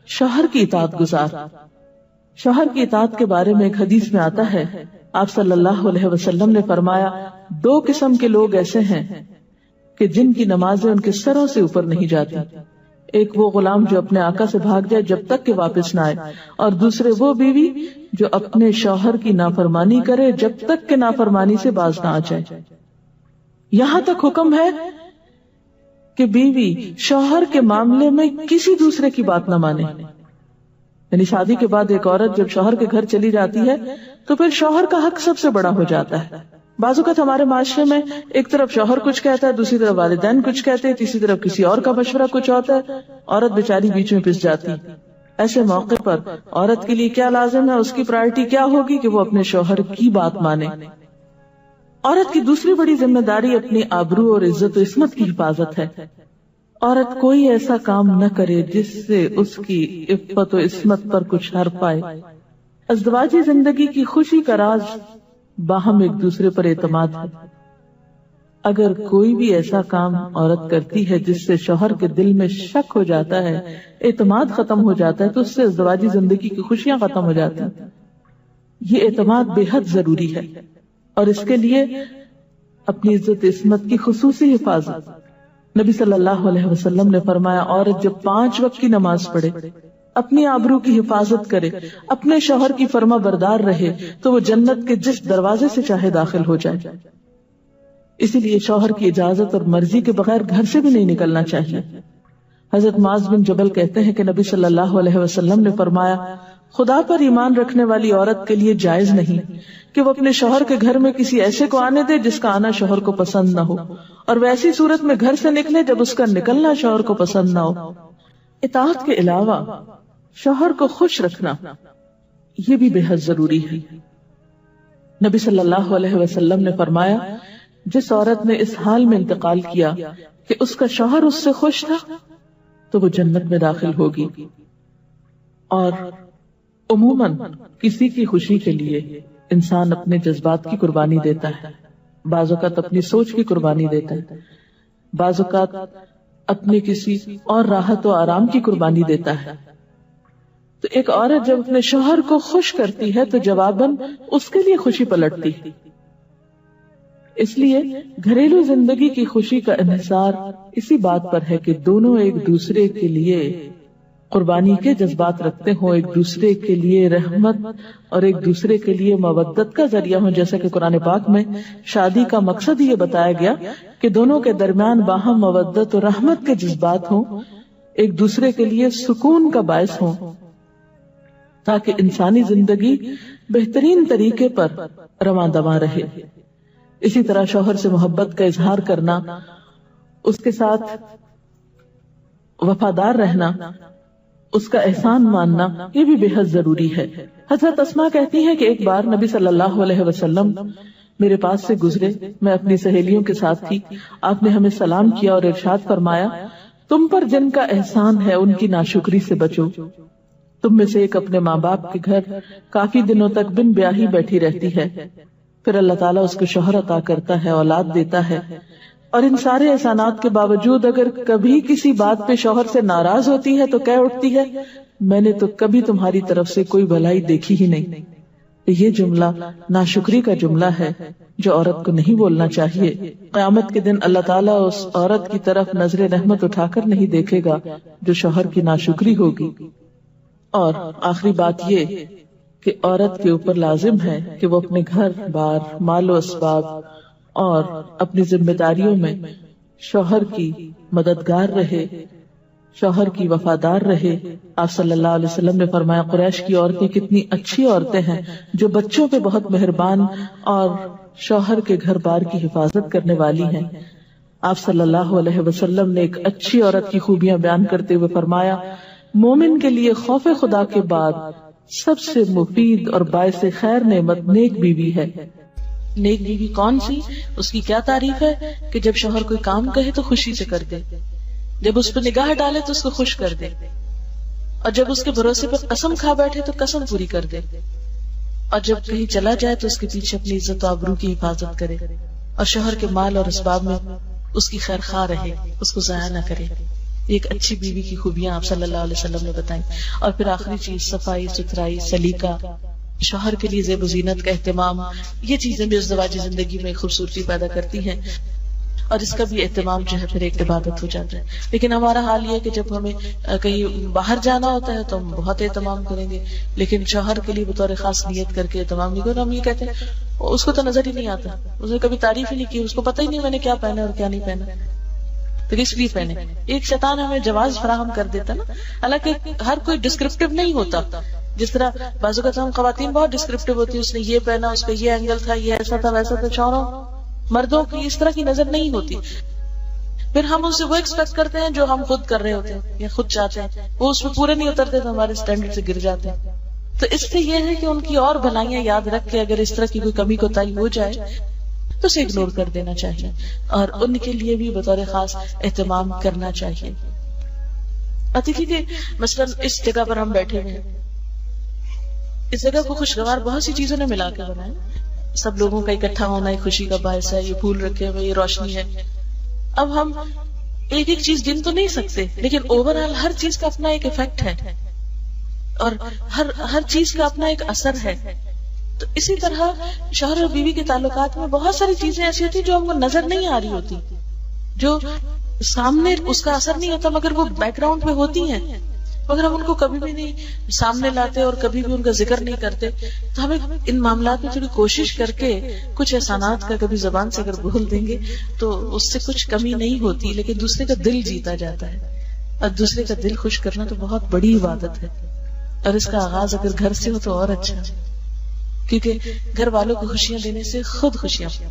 شوہر کی اطاعت گزار. شوہر کی اطاعت کے بارے میں ایک حدیث میں آتا ہے، آپ صلی اللہ علیہ وسلم نے فرمایا 2 قسم کے لوگ ایسے ہیں کہ جن کی نمازیں ان کے سروں سے اوپر نہیں جاتی. ایک وہ غلام جو اپنے آقا سے بھاگ جائے جب تک کہ واپس نہ آئے، اور دوسرے وہ بیوی جو اپنے شوہر کی نافرمانی کرے جب تک کہ نافرمانی سے باز نہ آ جائے. یہاں تک حکم ہے کہ بیوی شوہر کے معاملے میں کسی دوسرے کی بات نہ مانے. یعنی شادی کے بعد ایک عورت جب شوہر کے گھر چلی جاتی ہے تو پھر شوہر کا حق سب سے بڑا ہو جاتا ہے. بعض اوقات ہمارے معاشرے میں ایک طرف شوہر کچھ کہتا ہے، دوسری طرف والدین کچھ کہتے ہیں، تیسری طرف کسی اور کا مشورہ کچھ ہوتا ہے، عورت بیچاری بیچ میں پس جاتی. ایسے موقع پر عورت کے لیے کیا لازم ہے، اس کی پرائرٹی کیا ہوگی کہ وہ اپنے شوہر کی بات مانے. عورت کی دوسری بڑی ذمہ داری اپنی آبرو اور عزت و عصمت کی حفاظت ہے. عورت کوئی ایسا کام نہ کرے جس سے اس کی عفت و عصمت پر کچھ حرف آئے. ازدواجی زندگی کی خوشی کا راز باہم ایک دوسرے پر اعتماد ہے. اگر کوئی بھی ایسا کام عورت کرتی ہے جس سے شوہر کے دل میں شک ہو جاتا ہے، اعتماد ختم ہو جاتا ہے، تو اس سے ازدواجی زندگی کی خوشیاں ختم ہو جاتی ہیں. یہ اعتماد بے حد ضروری ہے، اور اس کے لیے اپنی عزت عصمت کی خصوصی حفاظت. نبی صلی اللہ علیہ وسلم نے فرمایا، عورت جب 5 وقت کی نماز پڑھے، اپنی آبرو کی حفاظت کرے، اپنے شوہر کی فرما بردار رہے، تو وہ جنت کے جس دروازے سے چاہے داخل ہو جائے. اسی لیے شوہر کی اجازت اور مرضی کے بغیر گھر سے بھی نہیں نکلنا چاہیے. حضرت معاذ بن جبل کہتے ہیں کہ نبی صلی اللہ علیہ وسلم نے فرمایا، خدا پر ایمان رکھنے والی عورت کے لیے جائز نہیں کہ وہ اپنے شوہر کے گھر میں کسی ایسے کو آنے دے جس کا آنا شوہر کو پسند نہ ہو، اور ویسی صورت میں گھر سے نکلے جب اس کا نکلنا شوہر کو پسند نہ ہو. اطاعت کے علاوہ شوہر کو خوش رکھنا یہ بھی بے حد ضروری ہے. نبی صلی اللہ علیہ وسلم نے فرمایا، جس عورت نے اس حال میں انتقال کیا کہ اس کا شوہر اس سے خوش تھا تو وہ جنت میں داخل ہوگی. اور عموماً کسی کی خوشی کے لیے انسان اپنے جذبات کی قربانی دیتا ہے، بعض اوقات اپنی سوچ کی قربانی دیتا ہے، بعض اوقات اپنے کسی اور راحت و آرام کی قربانی دیتا ہے. تو ایک عورت جب اپنے شوہر کو خوش کرتی ہے تو جواباً اس کے لیے خوشی پلٹتی. اس لیے گھریلو زندگی کی خوشی کا انحصار اسی بات پر ہے کہ دونوں ایک دوسرے کے لیے قربانی کے جذبات رکھتے ہوں، ایک دوسرے کے لیے رحمت اور ایک دوسرے کے لیے مودت کا ذریعہ ہوں. جیسا کہ قرآن پاک میں شادی کا مقصد یہ بتایا گیا کہ دونوں کے درمیان باہم مودت اور رحمت کے جذبات ہوں، ایک دوسرے کے لیے سکون کا باعث ہوں، تاکہ انسانی زندگی بہترین طریقے پر رواں دواں رہے. اسی طرح شوہر سے محبت کا اظہار کرنا، اس کے ساتھ وفادار رہنا، اس کا احسان ماننا، یہ بھی بے حد ضروری ہے. حضرت اسماء کہتی ہیں کہ ایک بار نبی صلی اللہ علیہ وسلم میرے پاس سے گزرے، میں اپنی سہیلیوں کے ساتھ تھی. آپ نے ہمیں سلام کیا اور ارشاد فرمایا، تم پر جن کا احسان ہے ان کی ناشکری سے بچو. تم میں سے ایک اپنے ماں باپ کے گھر کافی دنوں تک بن بیاہی بیٹھی رہتی ہے، پھر اللہ تعالیٰ اس کو شوہر عطا کرتا ہے، اولاد دیتا ہے، اور ان سارے احسانات کے باوجود اگر کبھی کسی بات پہ شوہر سے ناراض ہوتی ہے تو کہہ اٹھتی ہے، میں نے تو کبھی تمہاری طرف سے کوئی بھلائی دیکھی ہی نہیں. یہ جملہ ناشکری کا جملہ ہے جو عورت کو نہیں بولنا چاہیے. قیامت کے دن اللہ تعالیٰ اس عورت کی طرف نظر رحمت اٹھا کر نہیں دیکھے گا جو شوہر کی ناشکری ہوگی. اور آخری بات یہ کہ عورت کے اوپر لازم ہے کہ وہ اپنے گھر بار، مال و اسباب اور اپنی ذمہ داریوں میں شوہر کی مددگار رہے، شوہر کی وفادار رہے. آپ صلی اللہ علیہ وسلم نے فرمایا، قریش کی عورتیں کتنی اچھی عورتیں ہیں جو بچوں پہ بہت مہربان اور شوہر کے گھر بار کی حفاظت کرنے والی ہیں. آپ صلی اللہ علیہ وسلم نے ایک اچھی عورت کی خوبیاں بیان کرتے ہوئے فرمایا، مومن کے لیے خوف خدا کے بعد سب سے مفید اور باعث خیر نعمت نیک بیوی ہے. نیک بیوی کون سی؟ اس کی کیا تعریف ہے کہ جب شوہر کوئی کام کہے تو خوشی سے کر دے، جب اس پہ نگاہ ڈالے تو اس کو خوش کر دے، اور جب اس کے بھروسے پہ قسم کھا بیٹھے تو قسم پوری کر دے، اور جب کہیں چلا جائے تو اس کے پیچھے اپنی عزت و آبرو کی حفاظت کرے، اور شوہر کے مال اور اسباب میں اس کی خیر خواہ رہے، اس کو ضائع نہ کرے. ایک اچھی بیوی کی خوبیاں آپ صلی اللہ علیہ وسلم نے بتائیں. اور پھر آخری چیز صفائی ستھرائی، سلیقہ، شوہر کے لیے زیب و زینت کا اہتمام. یہ چیزیں بھی ازدواجی زندگی میں خوبصورتی پیدا کرتی ہیں، اور اس کا بھی اہتمام جو ہے پھر ایک عبادت ہو جاتا ہے. لیکن ہمارا حال یہ ہے کہ جب ہمیں کہیں باہر جانا ہوتا ہے تو ہم بہت اہتمام کریں گے، لیکن شوہر کے لیے بطور خاص نیت کر کے اہتمام نہیں کریں. ہم یہ کہتے ہیں اس کو تو نظر ہی نہیں آتا، اس نے کبھی تعریف ہی نہیں کی، اس کو پتہ ہی نہیں میں نے کیا پہنا اور کیا نہیں پہنا، تو کس لیے پہنے. ایک شیطان ہمیں جواز فراہم کر دیتا نا. حالانکہ ہر کوئی ڈسکرپٹیو نہیں ہوتا. جس طرح بعض اوقات ہم خواتین بہت ڈسکرپٹیو ہوتی ہے، اس نے یہ پہنا، اس کا یہ اینگل تھا، یہ ایسا تھا ویسا تھا. شوہروں مردوں کی اس طرح کی نظر نہیں ہوتی. پھر ہم ان سے وہ ایکسپیکٹ کرتے ہیں جو ہم خود کر رہے ہوتے ہیں یا خود چاہتے ہیں، وہ اس میں پورے نہیں اترتے تو ہمارے اسٹینڈرڈ سے گر جاتے ہیں. تو اس سے یہ ہے کہ ان کی اور بھلائیاں یاد رکھ کے اگر اس طرح کی کوئی کمی کوتاہی ہو جائے تو اسے اگنور کر دینا چاہیے، اور ان کے لیے بھی بطور خاص اہتمام کرنا چاہیے. اتیتھی کے مثلا اس جگہ پر ہم بیٹھے ہوئے ہیں، اس جگہ کو خوشگوار بہت سی چیزوں نے ملا کے بنایا. سب لوگوں کا اکٹھا ہونا ایک خوشی کا باعث ہے. یہ پھول رکھے ہوئے، یہ روشنی ہے. اب ہم ایک ایک چیز گن تو نہیں سکتے، لیکن اوور آل ہر چیز کا اپنا ایک ایفیکٹ ہے، اور ہر چیز کا اپنا ایک اثر ہے. تو اسی طرح شوہر اور بیوی کے تعلقات میں بہت ساری چیزیں ایسی ہوتی جو ہم کو نظر نہیں آ رہی ہوتی، جو سامنے اس کا اثر نہیں ہوتا مگر وہ بیک گراؤنڈ میں ہوتی ہیں، مگر ہم ان کو کبھی بھی نہیں سامنے لاتے اور کبھی بھی ان کا ذکر نہیں کرتے. تو ہمیں ان معاملات میں تھوڑی کوشش کر کے کچھ احسانات کا کبھی زبان سے اگر بول دیں گے تو اس سے کچھ کمی نہیں ہوتی، لیکن دوسرے کا دل جیتا جاتا ہے. اور دوسرے کا دل خوش کرنا تو بہت بڑی عبادت ہے، اور اس کا آغاز اگر گھر سے ہو تو اور اچھا، کیونکہ گھر والوں کو خوشیاں دینے سے خود خوشیاں